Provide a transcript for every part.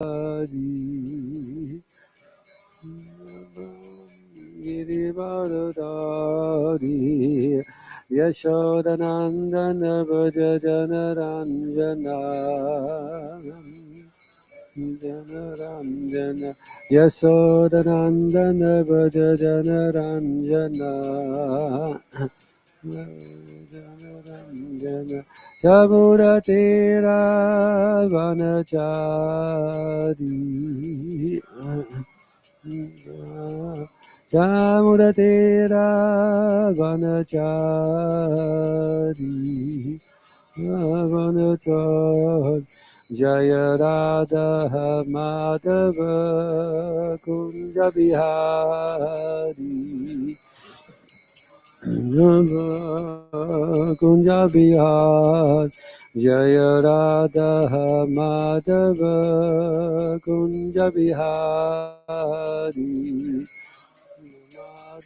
Girivardhari Yashodanandana Bhaja Janaranjana Janaranjana Yashodanandana Bhaja Janaranjana Janaranjana Chamuratera Vanachari Chamuratera Vanachari Vanachari Jaya Radha Madhava Kunja Bihari Kunja Bihari Jaya Radha Madhava Kunja Bihari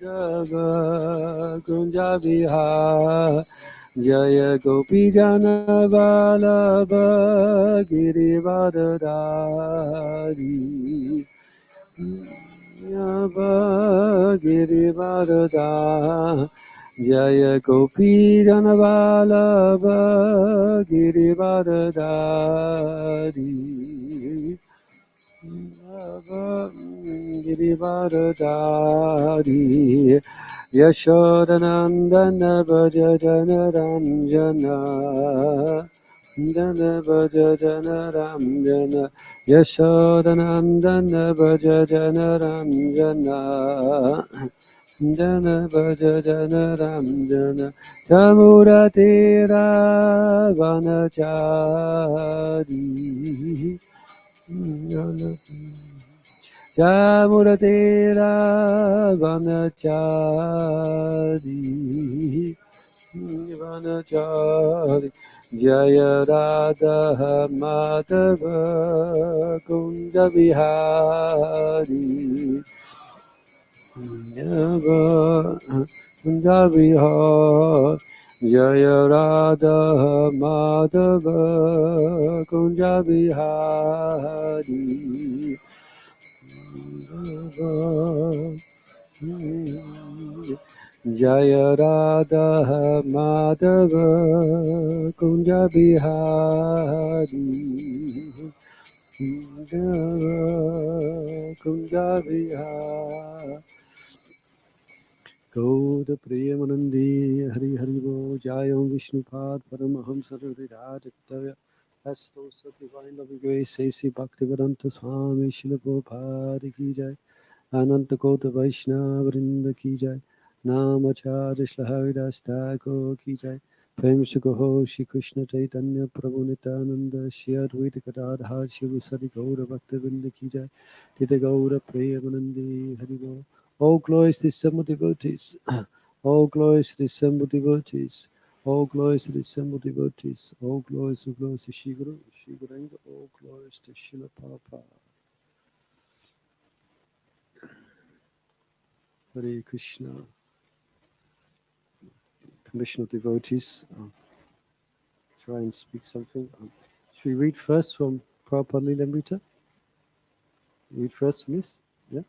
Madhava Kunja Bihari Jaya Gopi Jana Vallabha Girivardhari Girivardhari Jaya Gopi Jana Vallabha Girivardhari Girivardhari Yashodanandana Bhaja Janaranjana Jana Bhaja Janaranjana Yashodanandana Bhaja Janaranjana Jana Bhaja Janaranjana Samuratera Vanachari Chamuratera Vanachari Vanachari Jaya Radha Madhava Kunja Bihari Kunja Bihari Jaya Radha Madhava Kunja Bihari Jaya Radha Madhava Kunja Bihari Kunja Bihari Gauda Premanandi Hari Hari Bo Jayam Vishnupad Paramahamsa Hridayatya Asto Divine Loving Grace A.C. Bhaktivedanta Swami Srila Prabhupada Ki Jai Ananta Kota Vaishnava Vrinda Ki Jai Namacharya Shri Haridas Thakur Ki Jai Prem Shri Gaho Shri Krishna Chaitanya Prabhu Nityananda Shri Advaita Gadadhar Shri Vasari Gaura Bhaktivinoda Ki Jai Tita Gaura Premanandi Hari Bo. All glories to the assembled devotees. All glories to the assembled devotees. All glories to the assembled devotees. All glories to Shri Guru, Shri Guranga. All glories to Srila Prabhupada. Hare Krishna. Permission of devotees. Try and speak something. Should we read first from Prabhupada Lilamrita? Read first from this? Yeah?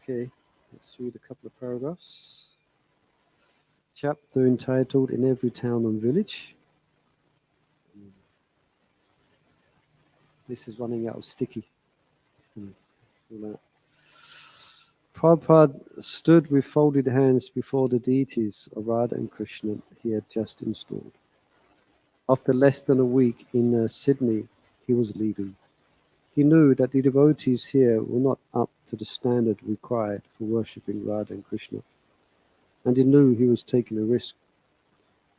Okay. Let's read a couple of paragraphs. Chapter entitled In Every Town and Village. This is running out of sticky. Prabhupada stood with folded hands before the deities of Radha and Krishna he had just installed. After less than a week in Sydney, he was leaving. He knew that the devotees here were not up to the standard required for worshipping Radha and Krishna, and he knew he was taking a risk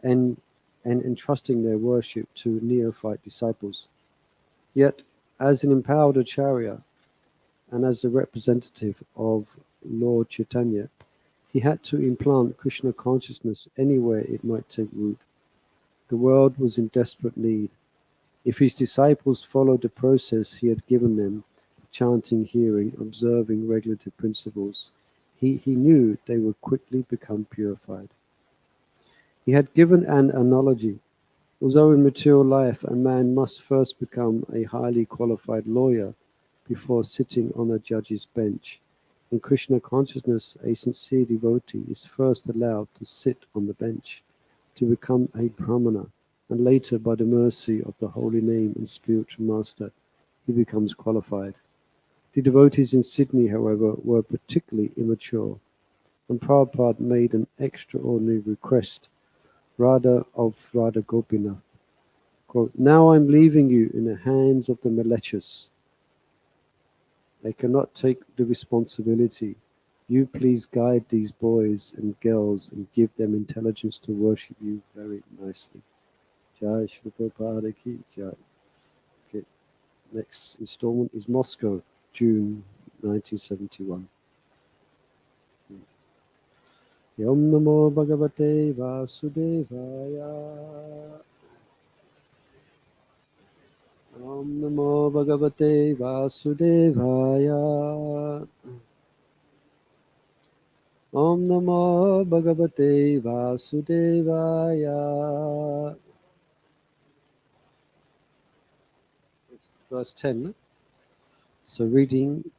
and entrusting their worship to neophyte disciples. Yet, as an empowered acharya and as a representative of Lord Chaitanya, he had to implant Krishna consciousness anywhere it might take root. The world was in desperate need. If his disciples followed the process he had given them, chanting, hearing, observing regulative principles, he knew they would quickly become purified. He had given an analogy. Although in material life a man must first become a highly qualified lawyer before sitting on a judge's bench, in Krishna consciousness a sincere devotee is first allowed to sit on the bench, to become a brahmana, and later by the mercy of the holy name and spiritual master he becomes qualified. The devotees in Sydney, however, were particularly immature, and Prabhupada made an extraordinary request, Radha of Radha Gopinath. Quote, now I'm leaving you in the hands of the malicious. They cannot take the responsibility. You please guide these boys and girls and give them intelligence to worship you very nicely. Jai Shri Prabhupada ki Jai. Okay. Next installment is Moscow, June 1971. Yom Namo Bhagavate Vasudevaya. Om Namo Bhagavate Vasudevaya. Om Namo Bhagavate Vasudevaya. It's verse 10. So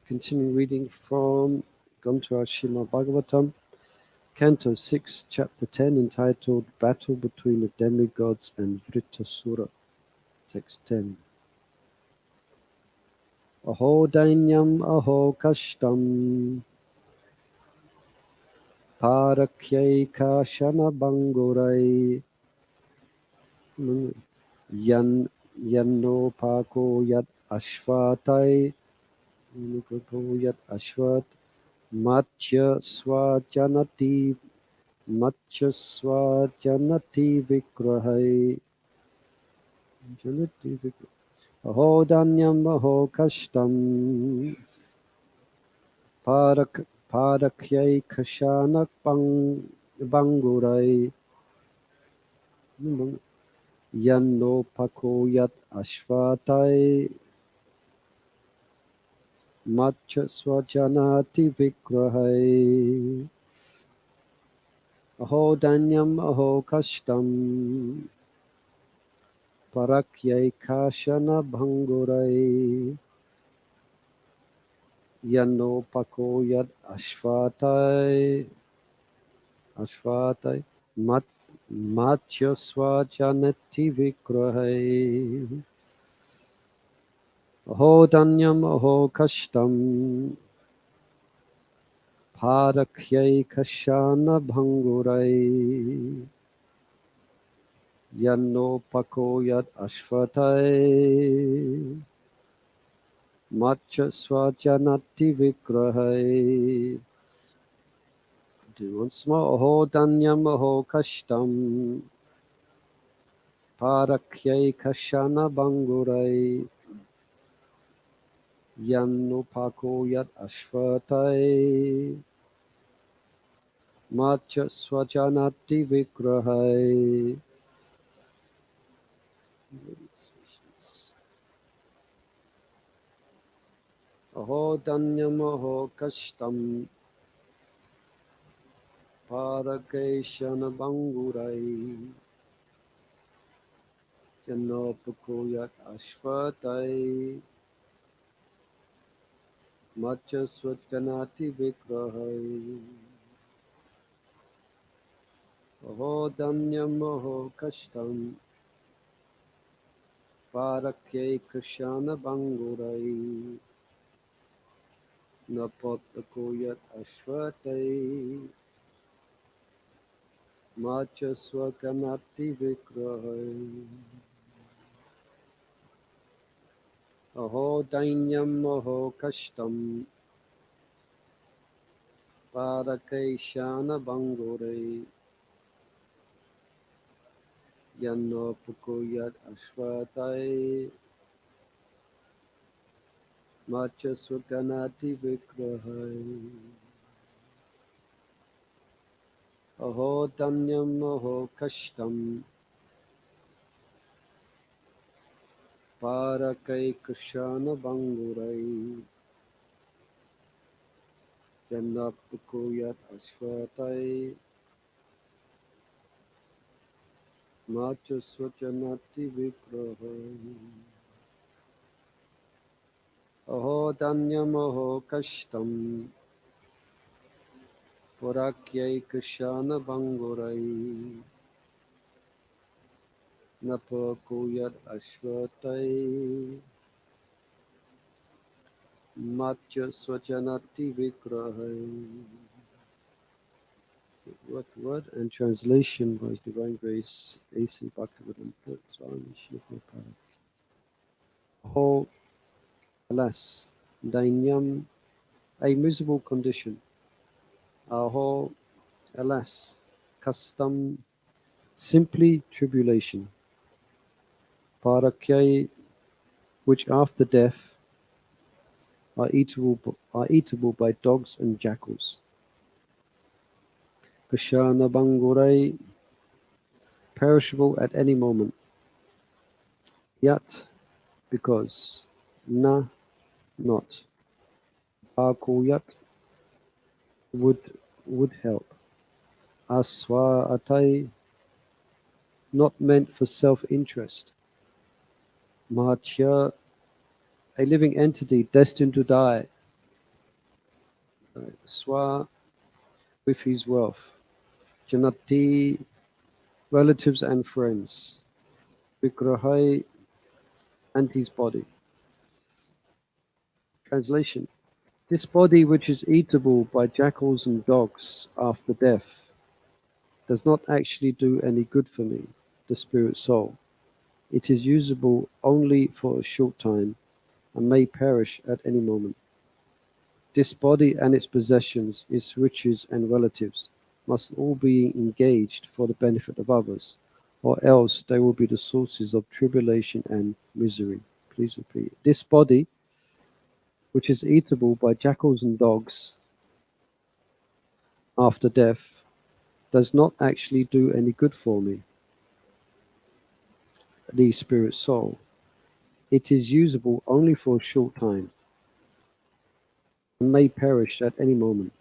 continuing reading from Granth Srimad Bhagavatam, Canto 6, Chapter 10, entitled Battle Between the Demigods and Vritasura. Text 10. Aho Dainyam Aho Kashtam Parakyeka Shana Bangurai Yan Yanno Yat Ashvatai Yat Ashvat Matya Swajanati Vikrahai Janati Vikrahai Aho Danyam Aho Kashtam Parakyai Kashana Bangurai Yanno Yat Ashvatai Matcha Swajanati Vikrahai Aho Danyam Aho Kashtam Parakyai Kashana Bhangurai Yanno Yat Ashvatai Matcha Swajanati Vikrahai Aho Danyam Aho Kashtam Parakyai Kashana Bhangurai Yanno Yat Ashvatai Matcha Swajanati Vikrahai. Do once more. Aho Danyam Aho Kashtam Parakyai Kashana Bhangurai Yanno Yat Ashvatai Matcha Swajanati Vikrahai. Aho Danyam Aho Kashtam Parakeshana Bangurai Yat Ashvatai Matcha Swajanati Vikrahai. Aho Danyam Aho Kashtam Parakyai Kashana Bangurai Yat Ashvatai Matcha Swajanati Vikrahai. Aho Dainyam Aho Kashtam Parakeshana Bangurai Yanno Yat Ashvatai Matcha Swajanati Vikrahai. Aho Danyam Aho Kashtam Parakai Kushana Bangurai Yannapukuyat Ashvatai Macha Swajanati Vigraham. Aho Danyam Aho Kashtam Purakyai Kashana Bangurai Napakuyat Ashwatai Macha Swajanati Vigraham. Word and translation by His Divine Grace A.C. Bhaktivedanta Swami Srila Prabhupada. Oh, alas, dainyam, a miserable condition. Aho, alas, custom, simply tribulation. Parakyai, which after death are eatable by dogs and jackals. Kashana bangurai, perishable at any moment. Yat, because. Na, not. Akuyat, would help. Aswaatai, not meant for self-interest. Mahachya, a living entity destined to die. Swa, with his wealth. Janati, relatives and friends. Vigrahai, and his body. Translation. This body, which is eatable by jackals and dogs after death, does not actually do any good for me, the spirit soul. It is usable only for a short time and may perish at any moment. This body and its possessions, its riches and relatives, must all be engaged for the benefit of others, or else they will be the sources of tribulation and misery. Please repeat. This body, which is eatable by jackals and dogs after death, does not actually do any good for me, the spirit soul. It is usable only for a short time and may perish at any moment.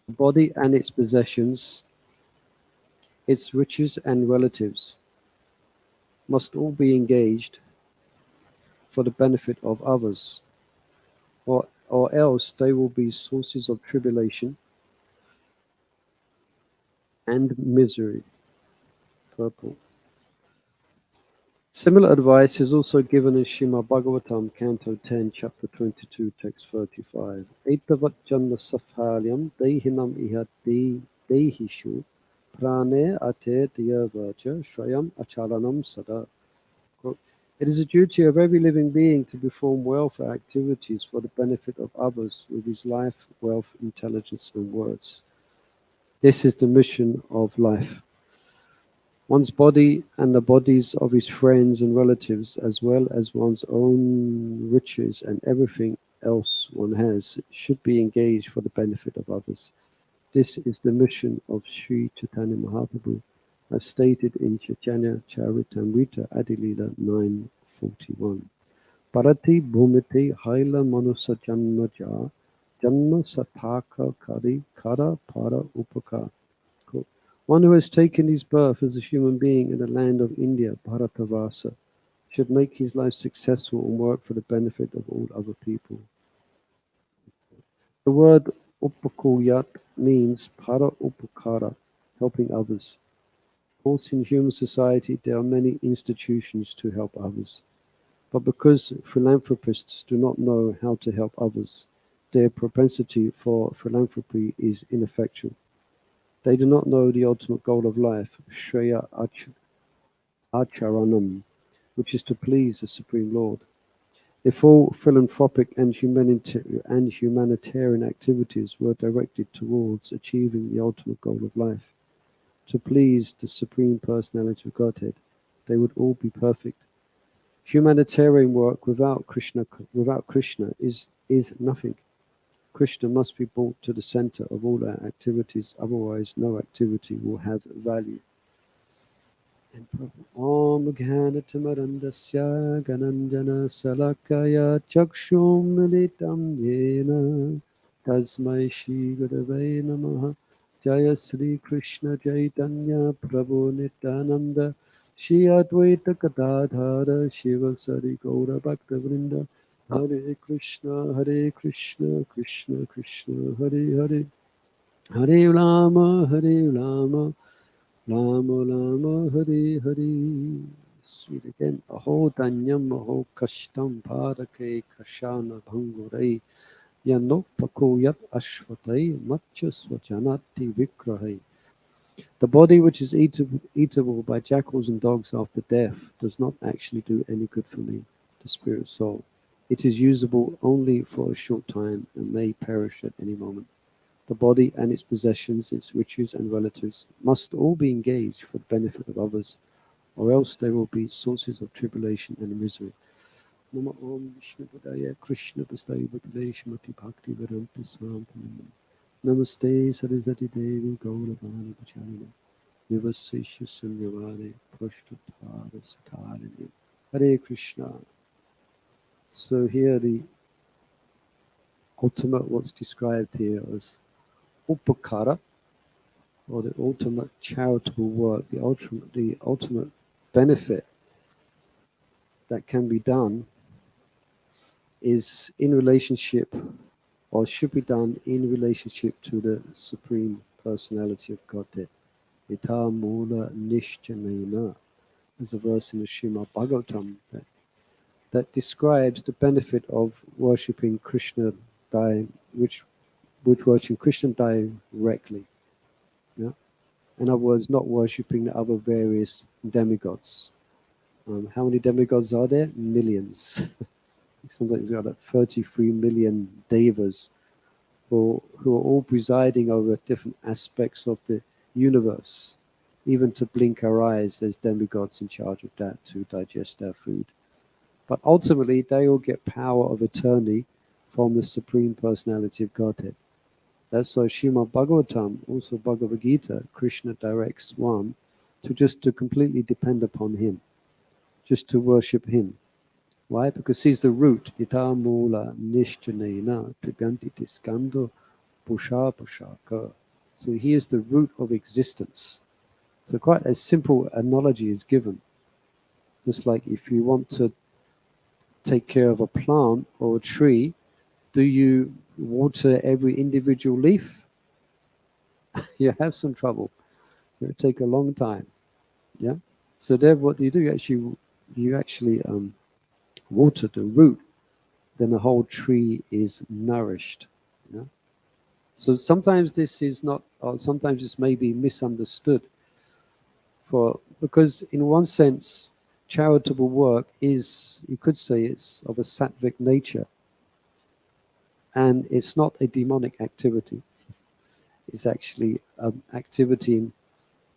The body and its possessions, its riches and relatives, must all be engaged for the benefit of others, or else they will be sources of tribulation and misery. Purple. Similar advice is also given in Srimad Bhagavatam, Canto 10, Chapter 22, Text 35. Etavat janma safalyam dehinam iha dehishu prane ate diyavacha shrayam achalanam sada. Quote, it is a duty of every living being to perform welfare activities for the benefit of others with his life, wealth, intelligence, and words. This is the mission of life. One's body and the bodies of his friends and relatives, as well as one's own riches and everything else one has, should be engaged for the benefit of others. This is the mission of Sri Chaitanya Mahaprabhu, as stated in Chaitanya Charitamrita Adilila 9:41. Parati bhumiti haila manusa janmaja janma sataka kari kara para upaka. One who has taken his birth as a human being in the land of India, Bharatavasa, should make his life successful and work for the benefit of all other people. The word upakuyat means para upakara, helping others. Of course, in human society, there are many institutions to help others. But because philanthropists do not know how to help others, their propensity for philanthropy is ineffectual. They do not know the ultimate goal of life, Shreya Acharanam, which is to please the Supreme Lord. If all philanthropic and humanitarian activities were directed towards achieving the ultimate goal of life, to please the Supreme Personality of Godhead, they would all be perfect. Humanitarian work without Krishna is nothing. Krishna must be brought to the center of all our activities, otherwise no activity will have value. Om Ghanatimarandasya Gananjana Salakaya Chakshum Militam Yena Tasmai Shri Gurave Namaha Jaya Sri Krishna Chaitanya Prabhu Nityananda Shri Advaita Gadadhara Shiva Sari Gaura Bhakta Vrinda Hare Krishna Krishna Krishna Hare Hare Hare Rama Rama Rama Hare Hare. Sweet again. Aho Danyam Aho Kashtam Bharake Kashana Bhangurai Yanopako Ashvatai Matcha Swajanati Vikrahai. The body which is eatable by jackals and dogs after death does not actually do any good for me, the spirit soul. It is usable only for a short time and may perish at any moment. The body and its possessions, its riches and relatives, must all be engaged for the benefit of others, or else they will be sources of tribulation and misery. Nama Om Vishnu Padaya Krishna Pastai Bhatale Shmati Bhakti Vedanti Swarantam. Namaste Saraswati Devi Gauravani Pacharina. Nivasesha Sunyavade Prashtutara Satarini. Hare Krishna. So here the ultimate, what's described here as upakara, or the ultimate charitable work, the ultimate benefit that can be done is in relationship, or should be done in relationship to the Supreme Personality of Godhead. Ita mula nishchanena, as a verse in the Srimad Bhagavatam that describes the benefit of worshipping Krishna, which worshipping Krishna directly. Yeah? In other words, not worshipping the other various demigods. How many demigods are there? Millions. Sometimes we have like 33 million devas who are all presiding over different aspects of the universe. Even to blink our eyes, there's demigods in charge of that to digest our food. But ultimately, they all get power of attorney from the Supreme Personality of Godhead. That's why Srimad Bhagavatam, also Bhagavad Gita, Krishna directs one to completely depend upon him, just to worship him. Why? Because he's the root. Ita mula nishchanena triganti tiskando pusha pushaka. So he is the root of existence. So quite a simple analogy is given. Just like if you want to take care of a plant or a tree, do you water every individual leaf? You have some trouble. It will take a long time. Yeah. So there, what do? You actually water the root. Then the whole tree is nourished. Yeah. So sometimes this is not, or sometimes this may be misunderstood. Because in one sense, charitable work is, you could say, it's of a sattvic nature, and it's not a demonic activity. It's actually activity in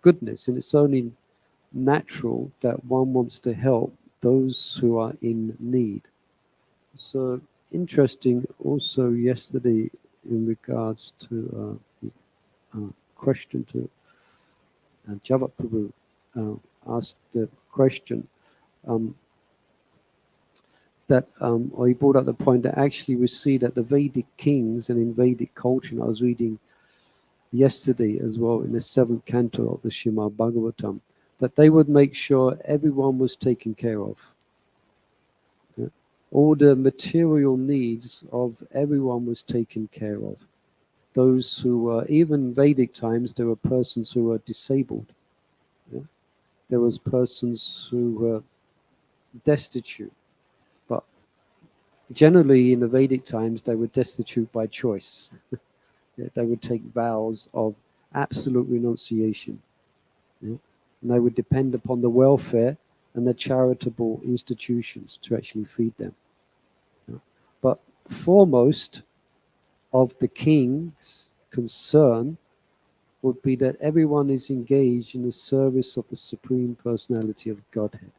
goodness, and it's only natural that one wants to help those who are in need. So interesting also yesterday in regards to the question to Javat Prabhu asked the question or he brought up the point that actually we see that the Vedic kings and in Vedic culture, and I was reading yesterday as well in the 7th canto of the Srimad Bhagavatam, that they would make sure everyone was taken care of. Yeah? All the material needs of everyone was taken care of. Those who were, even Vedic times, there were persons who were disabled. Yeah? There was persons who were destitute. But generally in the Vedic times, they were destitute by choice. Yeah? They would take vows of absolute renunciation. Yeah? And they would depend upon the welfare and the charitable institutions to actually feed them. Yeah? But foremost of the king's concern would be that everyone is engaged in the service of the Supreme Personality of Godhead.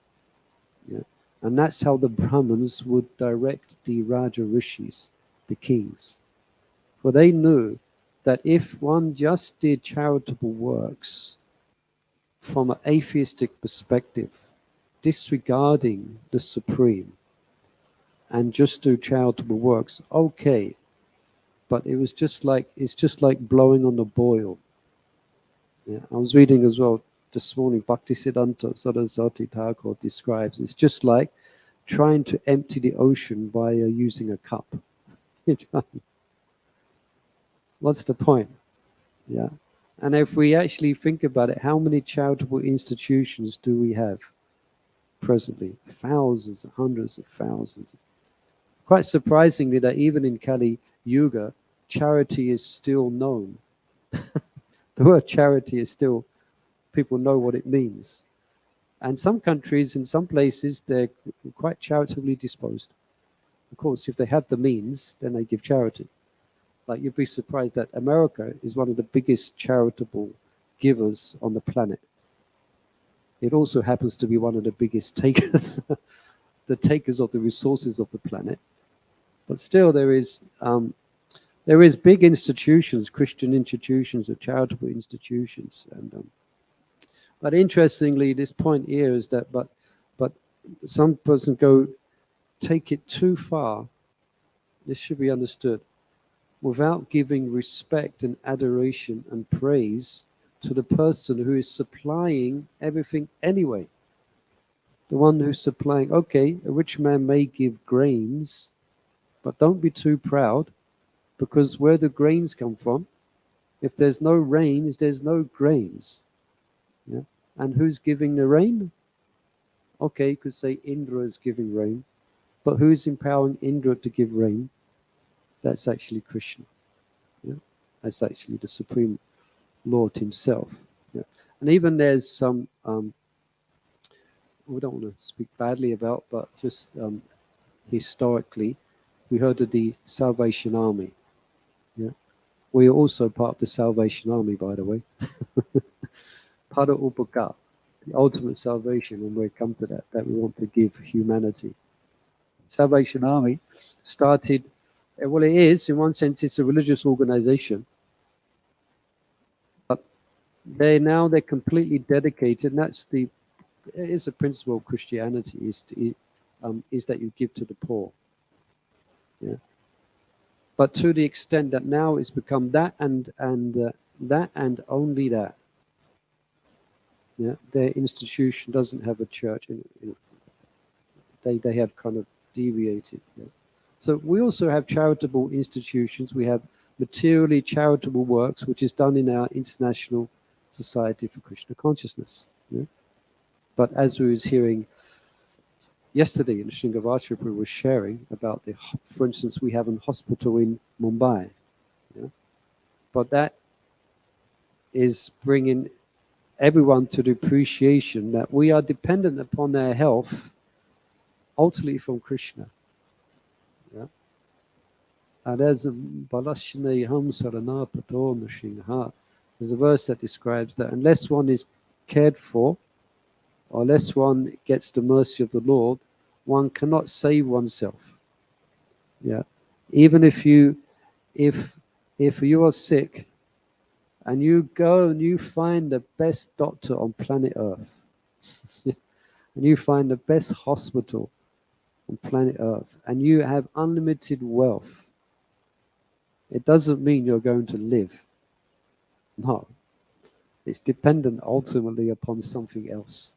Yeah? And that's how the Brahmins would direct the Raja Rishis, the kings. For they knew that if one just did charitable works from an atheistic perspective, disregarding the Supreme, and just do charitable works, okay. But it's just like blowing on the boil. Yeah, I was reading as well this morning. Bhaktisiddhanta Saraswati Thakur describes it's just like trying to empty the ocean by using a cup. What's the point? Yeah. And if we actually think about it, how many charitable institutions do we have presently? Thousands, hundreds of thousands. Quite surprisingly, that even in Kali Yuga, charity is still known. The word charity is still, people know what it means. And some countries, in some places, they're quite charitably disposed. Of course, if they have the means, then they give charity. Like, you'd be surprised that America is one of the biggest charitable givers on the planet. It also happens to be one of the biggest takers, the takers of the resources of the planet. But still, there is big institutions, Christian institutions, or charitable institutions, and but interestingly, this point here is that, but some person go take it too far. This should be understood. Without giving respect and adoration and praise to the person who is supplying everything anyway. The one who's supplying, okay, a rich man may give grains, but don't be too proud, because where the grains come from, if there's no rain, there's no grains. Yeah? And who's giving the rain? Okay, you could say Indra is giving rain, but who's empowering Indra to give rain? That's actually Krishna. Yeah? That's actually the Supreme Lord himself. Yeah? And even there's some, we don't want to speak badly about, but just historically, we heard of the Salvation Army. Yeah? We are also part of the Salvation Army, by the way. Pada Upaka, the ultimate salvation, when we come to that we want to give humanity. Salvation Army started, well, it is, in one sense, it's a religious organization. But they're completely dedicated, and it is a principle of Christianity, is that you give to the poor. Yeah. But to the extent that now it's become that and only that. Yeah, their institution doesn't have a church. They have kind of deviated. Yeah. So we also have charitable institutions. We have materially charitable works, which is done in our International Society for Krishna Consciousness. Yeah. But as we was hearing yesterday, in Sringavacharya was sharing about for instance, we have a hospital in Mumbai. Yeah. But that is bringing everyone to the appreciation that we are dependent upon their health ultimately from Krishna. Yeah? And there's a verse that describes that unless one is cared for, or unless one gets the mercy of the Lord, one cannot save oneself. Yeah. Even if you are sick, and you go and you find the best doctor on planet Earth, and you find the best hospital on planet Earth, and you have unlimited wealth, it doesn't mean you're going to live. No. It's dependent ultimately upon something else.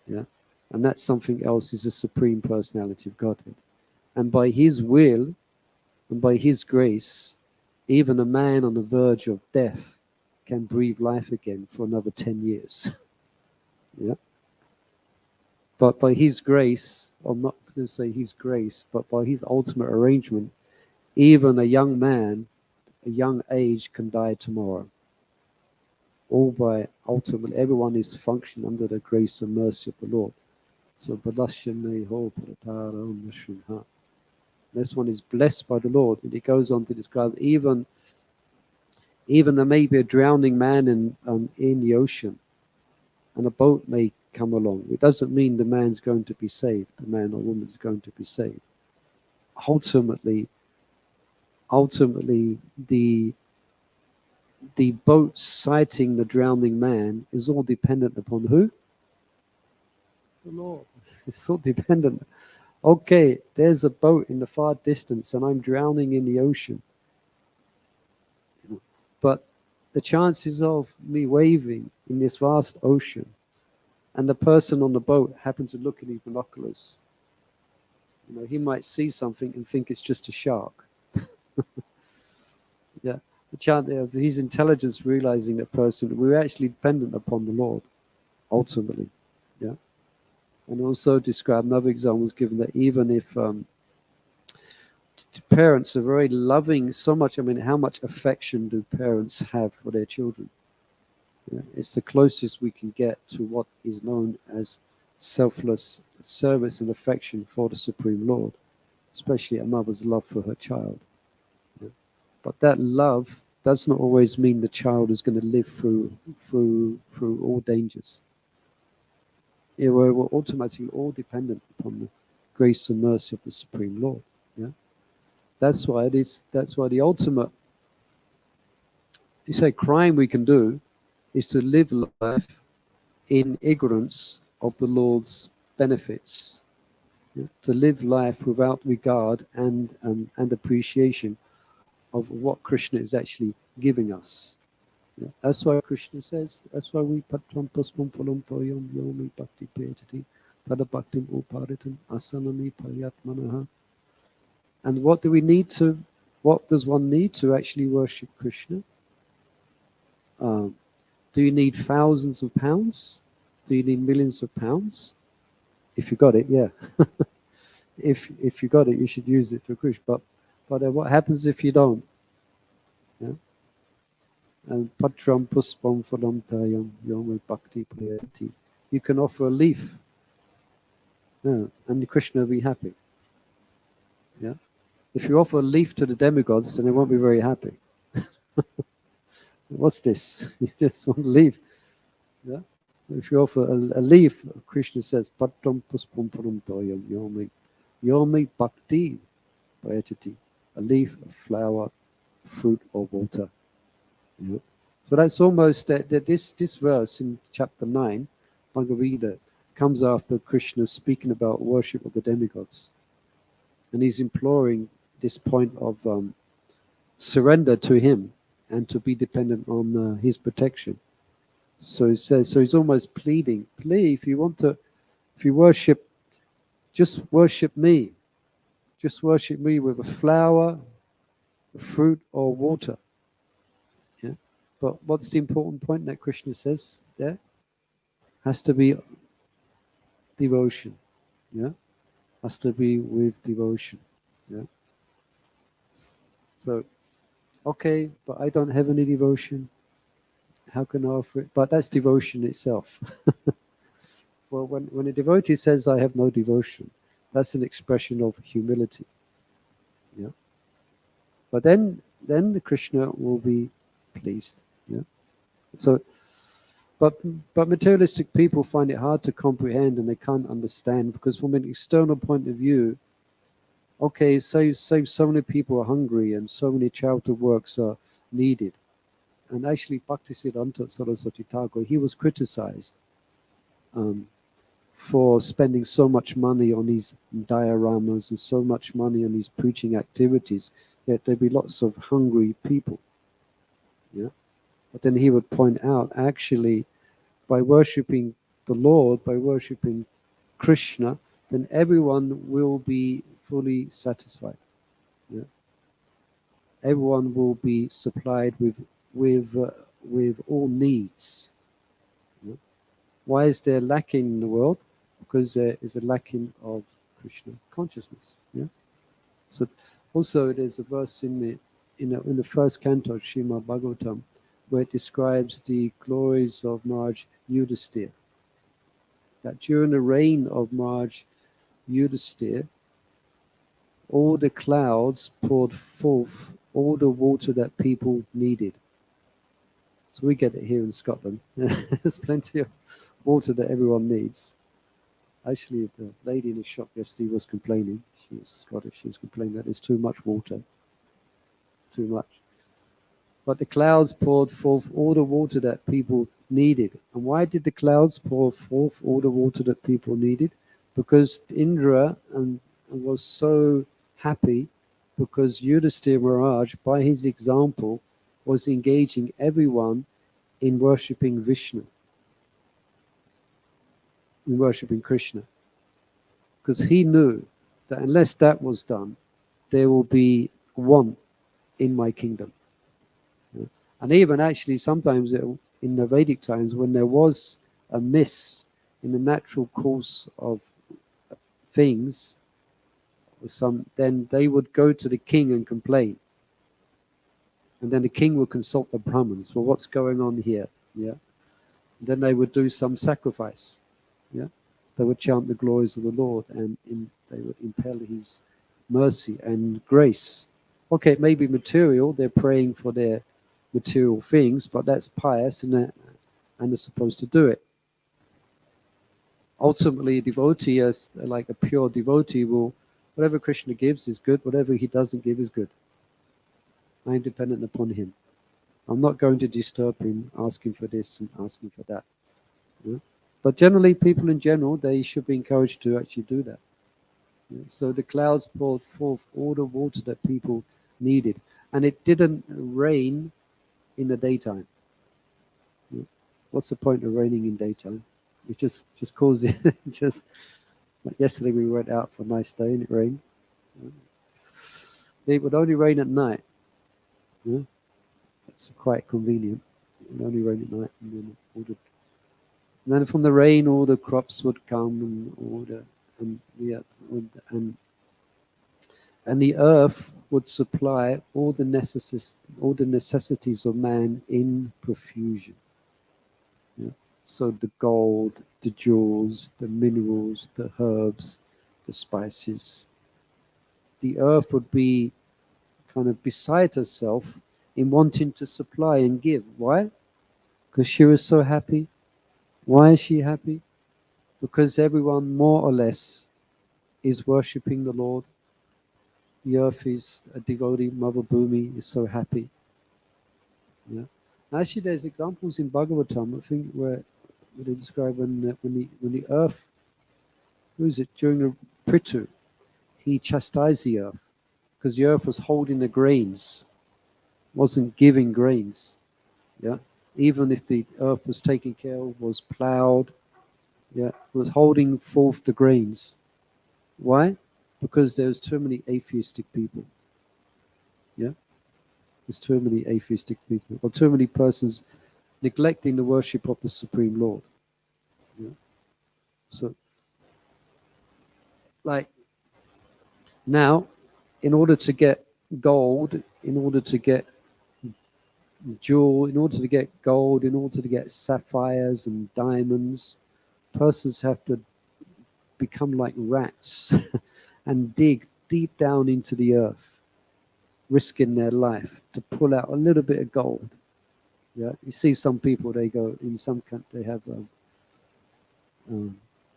Yeah? And that something else is the Supreme Personality of Godhead. And by His will and by His grace, even a man on the verge of death can breathe life again for another 10 years. Yeah. But by His grace, or not to say His grace, but by His ultimate arrangement, even a young man, a young age, can die tomorrow. All by ultimately, everyone is functioning under the grace and mercy of the Lord. So, this one is blessed by the Lord. And it goes on to describe even there may be a drowning man in the ocean, and a boat may come along. It doesn't mean the man's going to be saved. The man or woman is going to be saved. Ultimately, the boat sighting the drowning man is all dependent upon who? The Lord. It's all dependent. Okay, there's a boat in the far distance, and I'm drowning in the ocean. But the chances of me waving in this vast ocean and the person on the boat happens to look in his binoculars, he might see something and think it's just a shark. Yeah, the chance of his intelligence realizing that person, we're actually dependent upon the Lord, ultimately. Yeah, and also describe another example was given that even if parents are very loving, so much. I mean, how much affection do parents have for their children? Yeah, it's the closest we can get to what is known as selfless service and affection for the Supreme Lord, especially a mother's love for her child. Yeah. But that love does not always mean the child is going to live through all dangers. Yeah, we're automatically all dependent upon the grace and mercy of the Supreme Lord. Yeah, that's why it is. That's why the ultimate, you say, crime we can do is to live life in ignorance of the Lord's benefits. Yeah? To live life without regard and appreciation of what Krishna is actually giving us. Yeah? That's why Krishna says, that's why we patram paspam phalam toyam yomi bhakti pejati tada bhaktim uparitam asanami paryatmanaha. And what does one need to actually worship Krishna? Do you need thousands of pounds? Do you need millions of pounds? If you got it, yeah. if you got it, you should use it for Krishna. But what happens if you don't? Yeah. And patram puspam phalam tayam yoma bhakti prayati. You can offer a leaf, yeah, and Krishna will be happy. Yeah. If you offer a leaf to the demigods, then they won't be very happy. What's this? You just want a leaf. Yeah. If you offer a leaf, Krishna says, patram puspam phalam tayam yomi bhakti prayati. A leaf, a flower, fruit, or water. Yeah. So that's almost that this verse in chapter 9, Bhagavad, comes after Krishna speaking about worship of the demigods. And he's imploring this point of surrender to him and to be dependent on his protection. So he says, so he's almost pleading, if you worship, just worship me. Just worship me with a flower, a fruit, or water. Yeah. But what's the important point that Krishna says there? Has to be devotion. Yeah. Has to be with devotion. Yeah. So, okay, but I don't have any devotion. How can I offer it? But that's devotion itself. Well, when a devotee says, I have no devotion, that's an expression of humility. Yeah. But then the Krishna will be pleased. Yeah. So, but materialistic people find it hard to comprehend and they can't understand because from an external point of view, okay, say so many people are hungry and so many charitable works are needed. And actually, Bhaktisiddhanta Saraswati Thakur, he was criticized for spending so much money on these dioramas and so much money on these preaching activities, yet there'd be lots of hungry people. Yeah. But then he would point out, actually, by worshipping the Lord, by worshipping Krishna, then everyone will be fully satisfied. Yeah. Everyone will be supplied with all needs. Yeah. Why is there lacking in the world? Because there is a lacking of Krishna consciousness. Yeah. So also there's a verse in the first canto of Srimad Bhagavatam where it describes the glories of Maharaj Yudhisthira. That during the reign of Maharaj Yudhisthira, all the clouds poured forth all the water that people needed. So we get it here in Scotland. There's plenty of water that everyone needs. Actually, the lady in the shop yesterday was complaining. She was Scottish. She was complaining that there's too much water. Too much. But the clouds poured forth all the water that people needed. And why did the clouds pour forth all the water that people needed? Because Indra was so happy because Yudhisthira Maharaj, by his example, was engaging everyone in worshipping Vishnu, in worshipping Krishna. Because he knew that unless that was done, there will be want in my kingdom. And even actually sometimes in the Vedic times, when there was a miss in the natural course of things, then they would go to the king and complain. And then the king would consult the Brahmins. Well, what's going on here? Yeah. And then they would do some sacrifice. Yeah. They would chant the glories of the Lord, and they would impel his mercy and grace. Okay, it may be material. They're praying for their material things, but that's pious, and they're supposed to do it. Ultimately, a devotee, as like a pure devotee, will, whatever Krishna gives is good. Whatever he doesn't give is good. I'm dependent upon him. I'm not going to disturb him, asking for this and asking for that. Yeah? But generally, people in general, they should be encouraged to actually do that. Yeah? So the clouds poured forth all the water that people needed, and it didn't rain in the daytime. Yeah? What's the point of raining in daytime? It just causes just. Like yesterday we went out for a nice day and it rained. Yeah? It would only rain at night. Yeah? It's quite convenient. It would only rain at night, and then from the rain all the crops would come, and the earth would supply all the necessities of man in profusion. Yeah? So the gold, the jewels, the minerals, the herbs, the spices. The earth would be kind of beside herself in wanting to supply and give. Why? Because she was so happy. Why is she happy? Because everyone more or less is worshipping the Lord. The earth is a devotee, Mother Bhumi is so happy. Yeah. Actually, there's examples in Bhagavatam, I think, where they describe when the earth, who is it, during the Prithu, he chastised the earth because the earth was holding the grains, wasn't giving grains. Yeah. Even if the earth was taken care of, was plowed, yeah, was holding forth the grains. Why? Because there was too many atheistic people. Yeah, there's too many atheistic people, or too many persons neglecting the worship of the Supreme Lord. Yeah? So, like now, in order to get gold, in order to get jewel, in order to get gold, in order to get sapphires and diamonds, persons have to become like rats and dig deep down into the earth, risking their life to pull out a little bit of gold. Yeah, you see some people, they go in some country, they have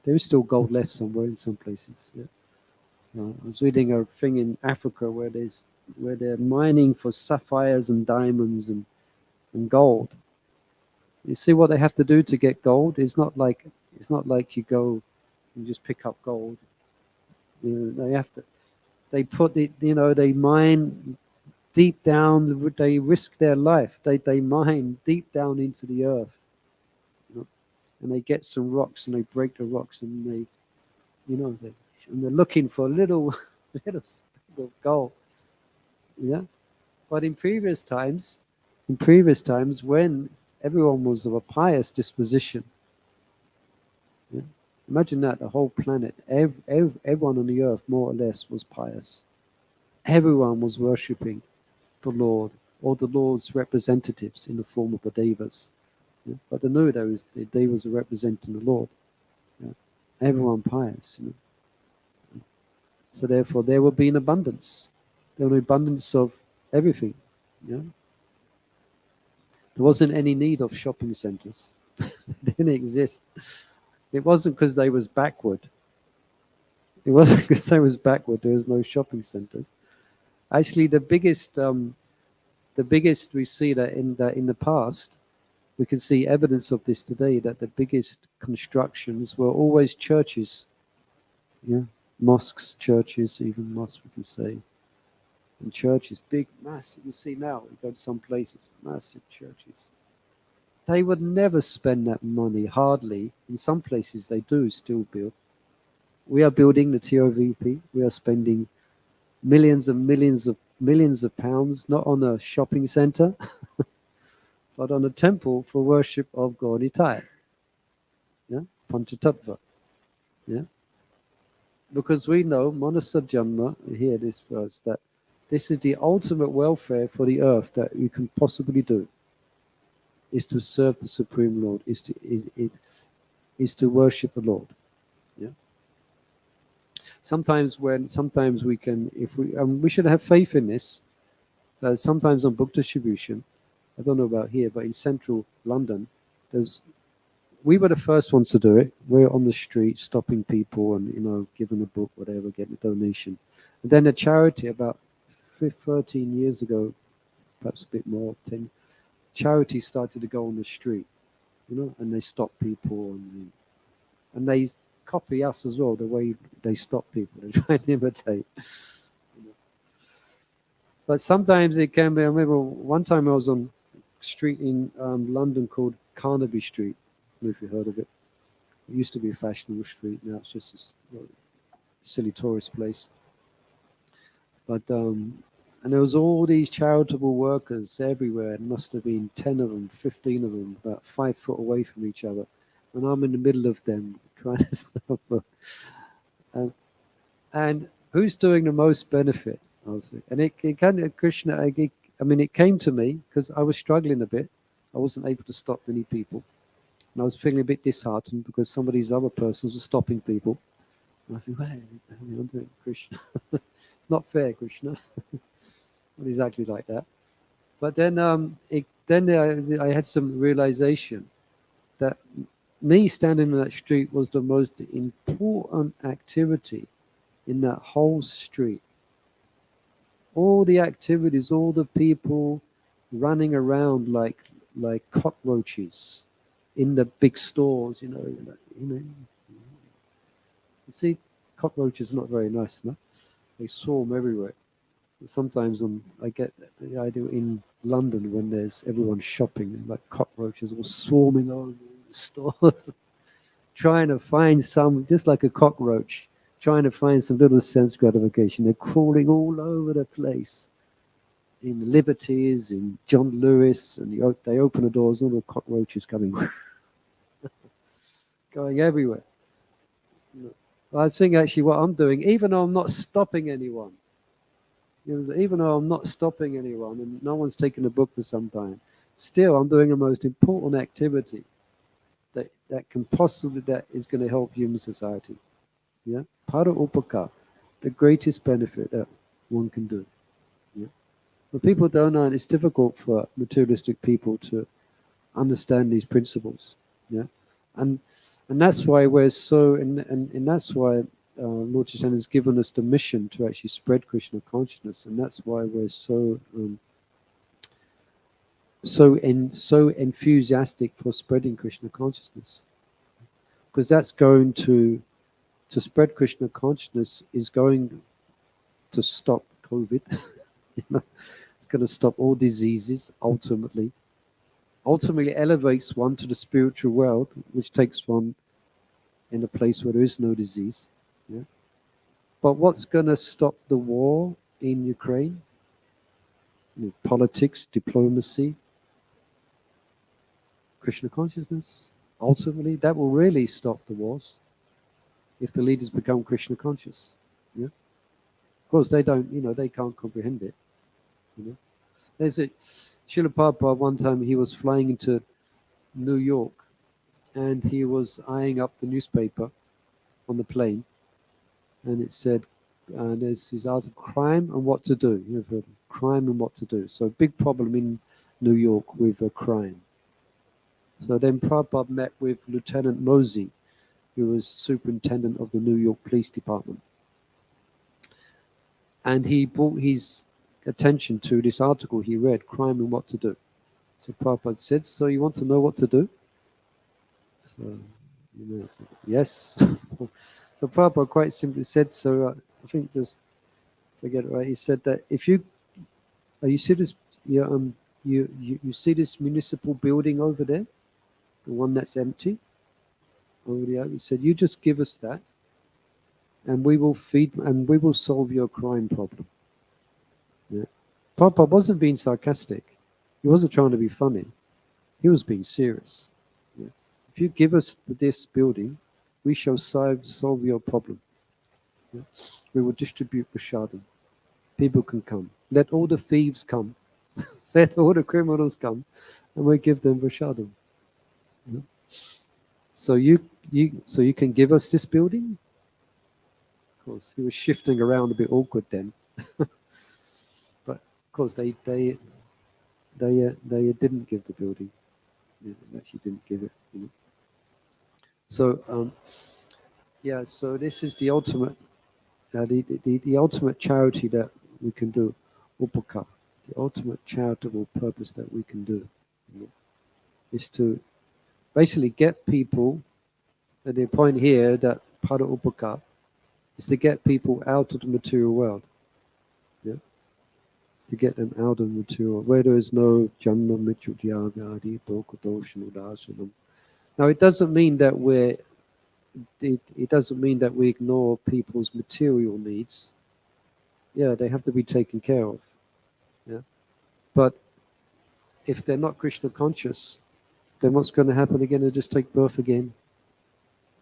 there is still gold left somewhere in some places. Yeah. I was reading a thing in Africa where they're mining for sapphires and diamonds and gold. You see what they have to do to get gold? It's not like you go and just pick up gold. You know, they put it, they mine deep down, they risk their life. They mine deep down into the earth. And they get some rocks and they break the rocks and they're looking for a little speck of gold. Yeah. But in previous times when everyone was of a pious disposition, yeah, imagine that, the whole planet, everyone on the earth more or less was pious. Everyone was worshipping the Lord, or the Lord's representatives in the form of the devas. Yeah? But they knew the devas are representing the Lord. Yeah? Everyone pious. So therefore there will be an abundance. There will be abundance of everything. Yeah? There wasn't any need of shopping centers. They didn't exist. It wasn't because they was backward. It wasn't because they was backward. There was no shopping centers. Actually, the biggest we see that in the past, we can see evidence of this today, that the biggest constructions were always churches. Yeah, mosques, churches, even mosques, we can say. and churches, big, massive. You see now, you go to some places, massive churches. They would never spend that money, hardly. In some places, they do still build. We are building the TOVP. We are spending millions and millions of pounds, not on a shopping center, but on a temple for worship of God Itai. Yeah, Panchatattva. Yeah, because we know, Manasa Janma, hear this verse, that this is the ultimate welfare for the earth that you can possibly do, is to serve the Supreme Lord, is to worship the Lord. Yeah. Sometimes we can, if we should have faith in this. Sometimes on book distribution, I don't know about here, but in central London, we were the first ones to do it. We're on the street stopping people and giving a book, whatever, getting a donation. And then a charity about 13 years ago, perhaps a bit more, 10 charities started to go on the street, and they stop people and they copy us as well, the way they stop people. They try to imitate. But sometimes it can be. I remember one time I was on a street in London called Carnaby Street. I don't know if you heard of it. It used to be a fashionable street. Now it's just a silly tourist place. But and there was all these charitable workers everywhere. It must have been 10 of them, 15 of them, about 5 foot away from each other. And I'm in the middle of them trying to stop them. And who's doing the most benefit? And it kind of, Krishna, it came to me because I was struggling a bit. I wasn't able to stop many people. And I was feeling a bit disheartened because some of these other persons were stopping people. And I said, wait, I'm doing Krishna. It's not fair, Krishna. Not exactly like that. But then I had some realization that me standing in that street was the most important activity in that whole street. All the activities, all the people running around like cockroaches in the big stores, You see, cockroaches are not very nice, no? They swarm everywhere. Sometimes I get the idea in London when there's everyone shopping and like cockroaches all swarming over the stores, trying to find some, just like a cockroach, trying to find some little sense gratification. They're crawling all over the place. In Liberties, in John Lewis, and they open the doors, all the cockroaches coming, going everywhere. I think actually what I'm doing, even though I'm not stopping anyone, even though I'm not stopping anyone and no one's taken the book for some time, still I'm doing the most important activity that is going to help human society. Yeah, para upaka, the greatest benefit that one can do. Yeah, but people don't know, and it's difficult for materialistic people to understand these principles. Yeah, and that's why we're so, and that's why Lord Chaitanya has given us the mission to actually spread Krishna consciousness, and that's why we're so enthusiastic for spreading Krishna consciousness, because that's going to spread Krishna consciousness is going to stop COVID. It's going to stop all diseases ultimately. Ultimately elevates one to the spiritual world, which takes one in a place where there is no disease. Yeah. But what's going to stop the war in Ukraine? Politics, diplomacy, Krishna consciousness. Ultimately, that will really stop the wars if the leaders become Krishna conscious. Yeah. Of course, they don't. They can't comprehend it. There's a Srila Prabhupada. One time he was flying into New York, and he was eyeing up the newspaper on the plane, and it said, there's this article, crime and what to do. You've heard of crime and what to do. So big problem in New York with crime. So then Prabhupada met with Lieutenant Mosey, who was superintendent of the New York Police Department. And he brought his attention to this article he read, Crime and What to Do. So Prabhupada said, so you want to know what to do? So, yes. So Prabhupada quite simply said, so I think just Forget it, right? He said that if you see this, you see this municipal building over there, the one that's empty over there. He said, you just give us that, and we will solve your crime problem. Yeah. Papa wasn't being sarcastic. He wasn't trying to be funny. He was being serious. Yeah. If you give us this building, we shall solve your problem. Yeah. We will distribute prashadam. People can come. Let all the thieves come. Let all the criminals come, and we give them prashadam. Yeah. So you can give us this building. Of course, he was shifting around a bit awkward then, but of course they didn't give the building. Yeah, they actually didn't give it. You know. So yeah, so this is the ultimate, the ultimate charity that we can do, upaka, the ultimate charitable purpose that we can do, you know, is to basically get people. And the point here that para upaka is to get people out of the material world. Yeah, to get them out of the material where there is no janma mrityu jaya adi dokadoshan udasanam. Now it doesn't mean that it doesn't mean that we ignore people's material needs. Yeah, they have to be taken care of. Yeah, but if they're not Krishna conscious, then what's going to happen again? They just take birth again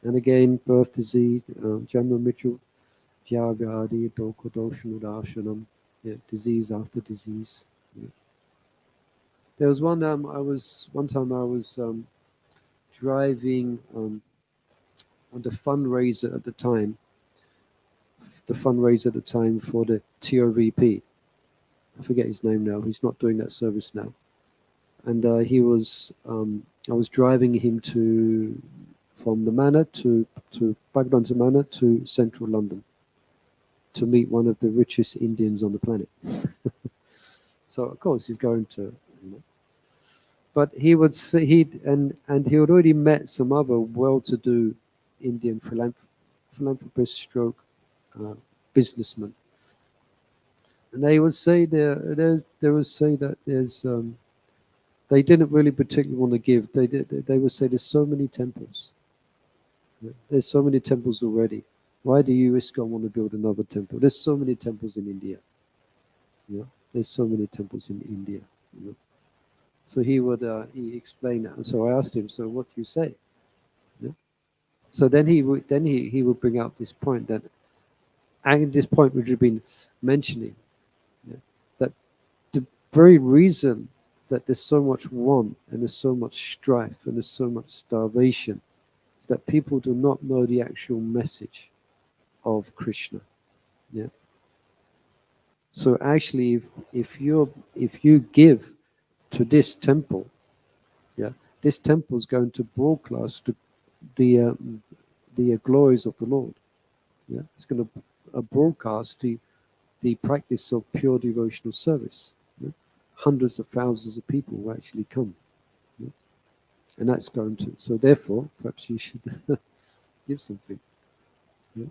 and again, birth, disease, janma mrityu, jyaga adi dokadoshanudashanam. Yeah, disease after disease. Yeah. There was one time I was driving on the fundraiser at the time. The fundraiser at the time for the TOVP. I forget his name now. He's not doing that service now. And I was driving him from the manor to Bhagavatam Manor to central London to meet one of the richest Indians on the planet. So of course he's going to, you know, but he would say he had already met some other well-to-do Indian philanthropist stroke businessmen, and they would say they would say that they didn't really particularly want to give. They would say there's so many temples. There's so many temples already. Why do you ISKCON want to build another temple? There's so many temples in India. You know, there's so many temples in India. You know. So he explained that. And so I asked him, so what do you say? Yeah. So then he would bring up this point that, and this point which we've been mentioning, yeah, that the very reason that there's so much want and there's so much strife and there's so much starvation is that people do not know the actual message of Krishna. Yeah. So actually, if you give to this temple, yeah, this temple is going to broadcast the glories of the Lord. Yeah, it's going to broadcast the practice of pure devotional service. Yeah? Hundreds of thousands of people will actually come, yeah? And that's going to. So therefore, perhaps you should give something. Yeah?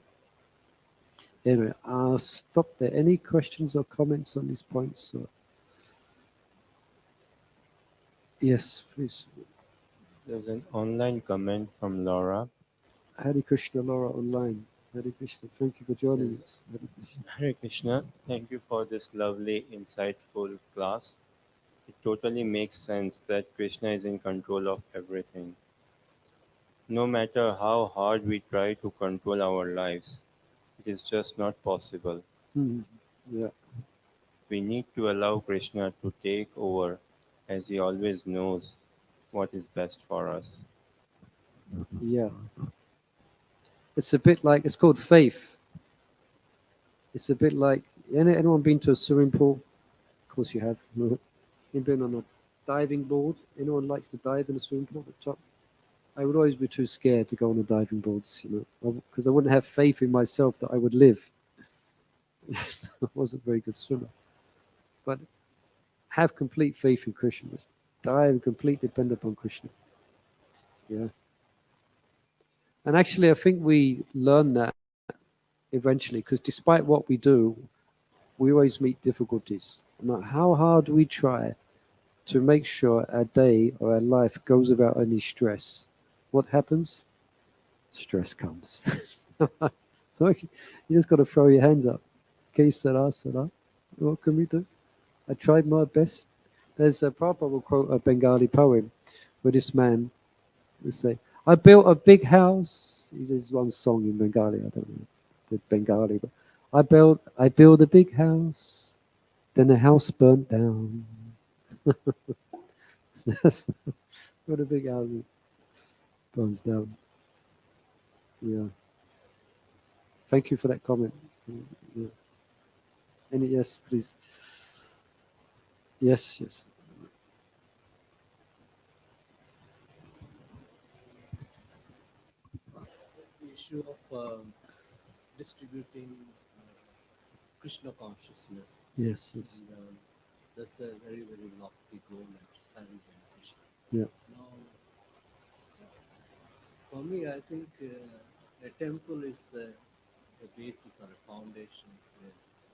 Anyway, I'll stop there. Any questions or comments on these points? Yes, please. There's an online comment from Laura. Hare Krishna, Laura online. Hare Krishna. Thank you for joining Says, us. Hare Krishna. Hare Krishna, thank you for this lovely, insightful class. It totally makes sense that Krishna is in control of everything. No matter how hard we try to control our lives, it is just not possible. Hmm. Yeah, We need to allow Krishna to take over as he always knows what is best for us. yeah. It's a bit like, it's called faith. It's a bit like, anyone been to a swimming pool? Of course you have. No. You've been on a diving board? Anyone likes to dive in a swimming pool at the top? I would always be too scared to go on the diving boards, you know, because I wouldn't have faith in myself that I would live. I wasn't a very good swimmer. But have complete faith in Krishna. Just dive complete dependent on Krishna. Yeah. And actually, I think we learn that eventually, because despite what we do, we always meet difficulties. No matter how hard we try to make sure our day or our life goes without any stress, what happens? Stress comes. So you just got to throw your hands up. Okay, Sarah, Sarah, what can we do? I tried my best. There's a Prabhupada will quote a Bengali poem where this man will say, I built a big house. He says one song in Bengali, I don't know the Bengali, but I built a big house, then the house burnt down. That's what a big house burns down. Yeah. Thank you for that comment. Yeah. Any yes, please. Yes, yes. The issue of distributing Krishna consciousness. Yes, yes. And, that's a very, very lofty goal and standing in Krishna. Yeah. Now, for me, I think a temple is a basis or a foundation where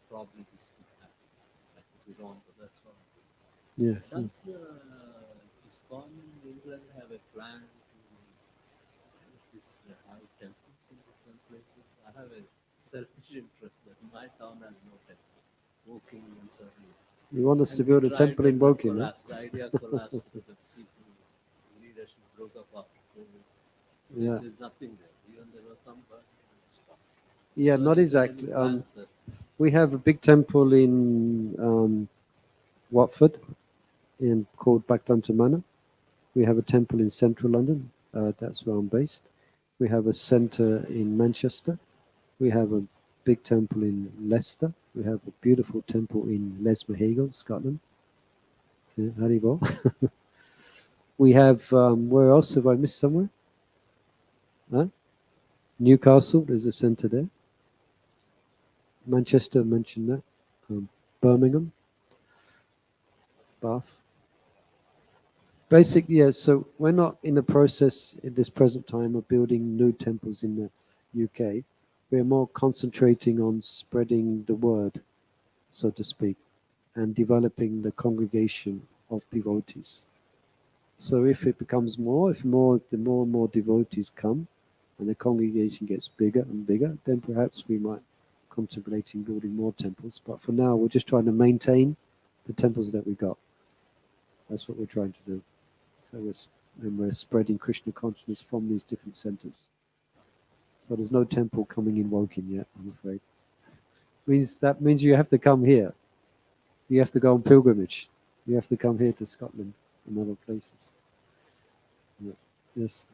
probably this could happen. I could be wrong, but that's what I think. Yes. Does ISKCON in England have a plan to have temples in different places? I have a selfish interest that my town has no temple. Woking and certainly. You want us to And build we a tried temple in and that Woking, huh? collapsed. The idea collapsed with the people, leadership broke up after COVID. So Yeah. there's nothing there. Even there was some but it stopped. Yeah, So not is there any exactly. plans, sir? We have a big temple in Watford, called Bhagavatam. We have a temple in central London. That's where I'm based. We have a centre in Manchester. We have a big temple in Leicester. We have a beautiful temple in Lesmahagow, Scotland. See, Haribol. We have where else have I missed somewhere? Huh? Newcastle. There's a centre there. Manchester, mentioned that. Birmingham, Bath. Basically, yeah. So we're not in the process at this present time of building new temples in the UK. We're more concentrating on spreading the word, so to speak, and developing the congregation of devotees. So if it becomes more, the more and more devotees come, and the congregation gets bigger and bigger, then perhaps we might contemplating building more temples. But for now, we're just trying to maintain the temples that we got. That's what we're trying to do. So we're spreading Krishna consciousness from these different centers. So there's no temple coming in Woking yet, I'm afraid. That means you have to come here. You have to go on pilgrimage. You have to come here to Scotland and other places. Yeah. Yes.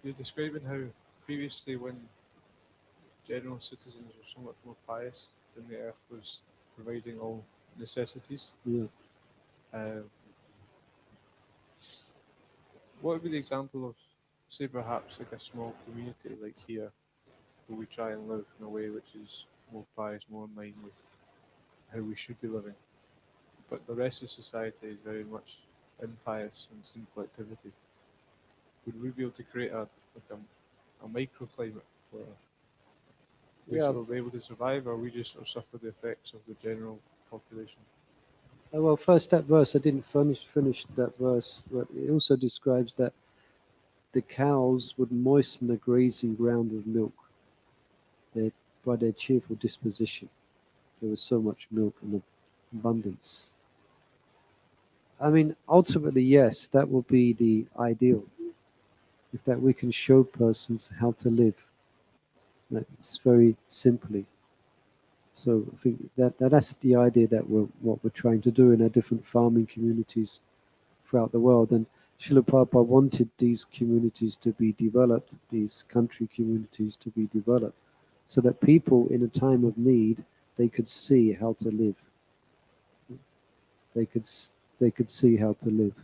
You're describing how previously, when general citizens were so much more pious, than the earth was providing all necessities. Yeah. What would be the example of, say, perhaps like a small community like here, where we try and live in a way which is more pious, more in line with how we should be living, but the rest of society is very much impious and sinful activity? Would we be able to create a microclimate where we Yeah. sort of be able to survive, or we just sort of suffer the effects of the general population? Well, first that verse, I didn't finish that verse, but it also describes that the cows would moisten the grazing ground with milk by their cheerful disposition. There was so much milk and abundance. I mean, ultimately, yes, that will be the ideal. If that we can show persons how to live, that's very simply. So I think that's the idea that what we're trying to do in our different farming communities throughout the world. And Srila Prabhupada wanted these communities to be developed, these country communities to be developed, so that people in a time of need, they could see how to live. They could see how to live.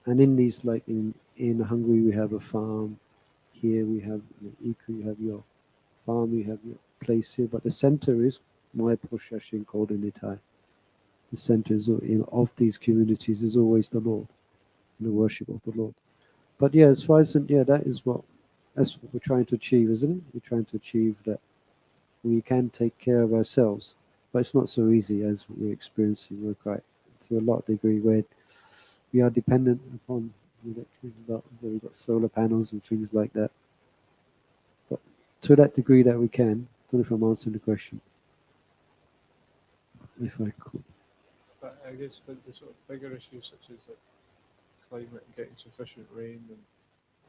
And in these, like in Hungary, we have a farm. Here we have Iku, you have your farm, you have your place here. But the center is my Poshashin called in Itai. The center is, of these communities is always the Lord, the worship of the Lord. But yeah, as far as that is what That's what we're trying to achieve, isn't it? We're trying to achieve that we can take care of ourselves, but it's not so easy as we're experiencing. We're quite, to a lot of degree, where we are dependent upon the electricity. So we've got solar panels and things like that. But to that degree that we can, I don't know if I'm answering the question. If I could. But I guess the sort of bigger issues such as like climate and getting sufficient rain, and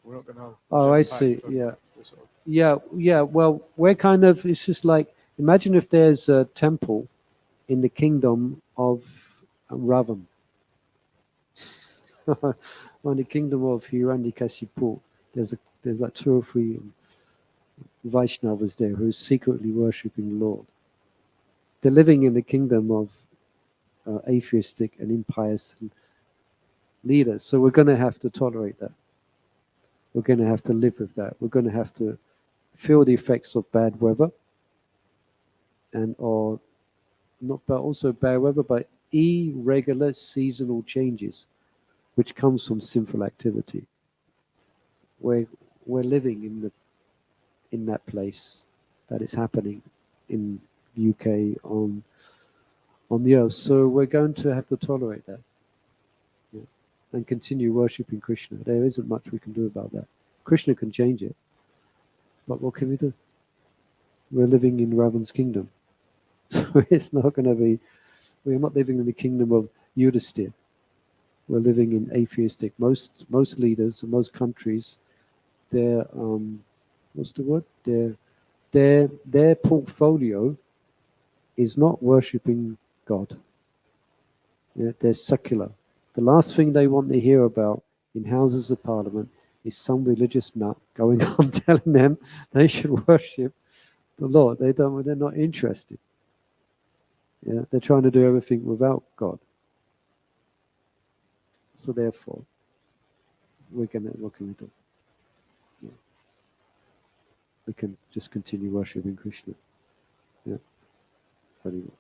we're not going to have. Oh, I impact see. on Yeah. the sort of- Yeah. Well, we're kind of, it's just like, imagine if there's a temple in the kingdom of Ravan, or in the kingdom of Hiranyakashipu. There's like 2 or 3 Vaishnavas there who are secretly worshipping the Lord. They're living in the kingdom of atheistic and impious leaders. So we're going to have to tolerate that. We're going to have to live with that. We're going to have to feel the effects of bad weather, or not, but also bad weather, but irregular seasonal changes, which comes from sinful activity. We're living in that place that is happening in UK on the earth. So we're going to have to tolerate that, yeah, and continue worshipping Krishna. There isn't much we can do about that. Krishna can change it, but what can we do? We're living in Ravan's kingdom, so it's not going to be. We're not living in the kingdom of Yudhisthira. We're living in atheistic. Most leaders and most countries, their what's the word? Their portfolio is not worshipping God. Yeah, they're secular. The last thing they want to hear about in Houses of Parliament is some religious nut going on telling them they should worship the Lord. They're not interested. Yeah, they're trying to do everything without God. So therefore, what can we do? Yeah. We can just continue worshipping Krishna. Yeah. Very well.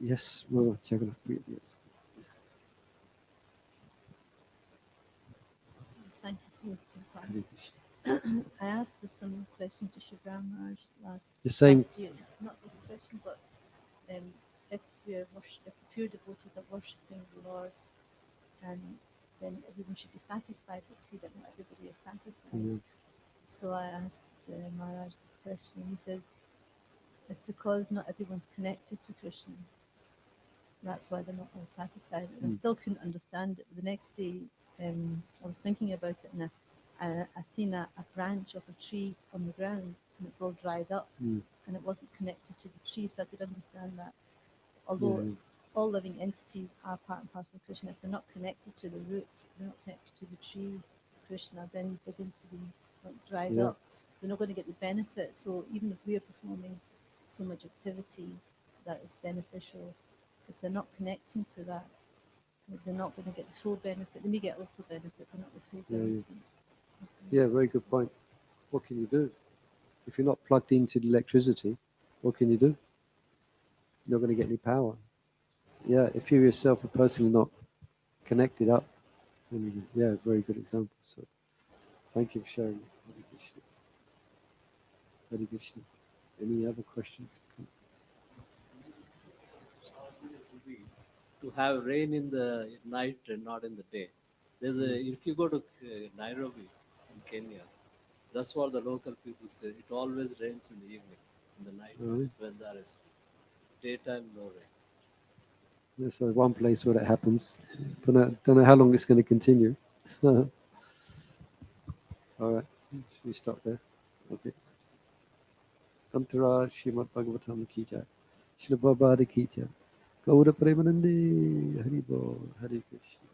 Yes, well, Jagannath, yes. Thank you for your Hare class. Krishna. I asked this similar question to Shivram Maharaj The same. last year. Not this question, but if the pure devotees are worshipping the Lord, and then everyone should be satisfied. But we see that not everybody is satisfied. Yeah. So I asked Maharaj this question. He says it's because not everyone's connected to Krishna. That's why they're not all satisfied. And I still couldn't understand it. The next day, I was thinking about it, and I seen a branch of a tree on the ground, and it's all dried up, Mm. and it wasn't connected to the tree, so I could understand that. Although Yeah. all living entities are part and parcel of Krishna, if they're not connected to the root, they're not connected to the tree, Krishna, then they're going to be dried Yeah. up. They're not going to get the benefit. So even if we are performing so much activity that is beneficial, if they're not connecting to that, they're not going to get the full benefit. They may get a little benefit, but not the full Yeah, yeah. benefit. Yeah, very good point. What can you do? If you're not plugged into the electricity, what can you do? You're not going to get any power. Yeah, if you yourself are personally not connected up, then yeah, very good example. So thank you for sharing. Hare Krishna. Hare Krishna. Any other questions? To have rain in the night and not in the day. There's a if you go to Nairobi in Kenya, that's what the local people say. It always rains in the evening, in the night Right. when there is daytime no rain. There's one place where that happens. Don't know how long it's going to continue. All right, should we stop there? Okay. Antara Srimad Bhagavatam ki jai. Srila Prabhupada ki jai. Gaura Premanande Hari Bol. Hare Krishna.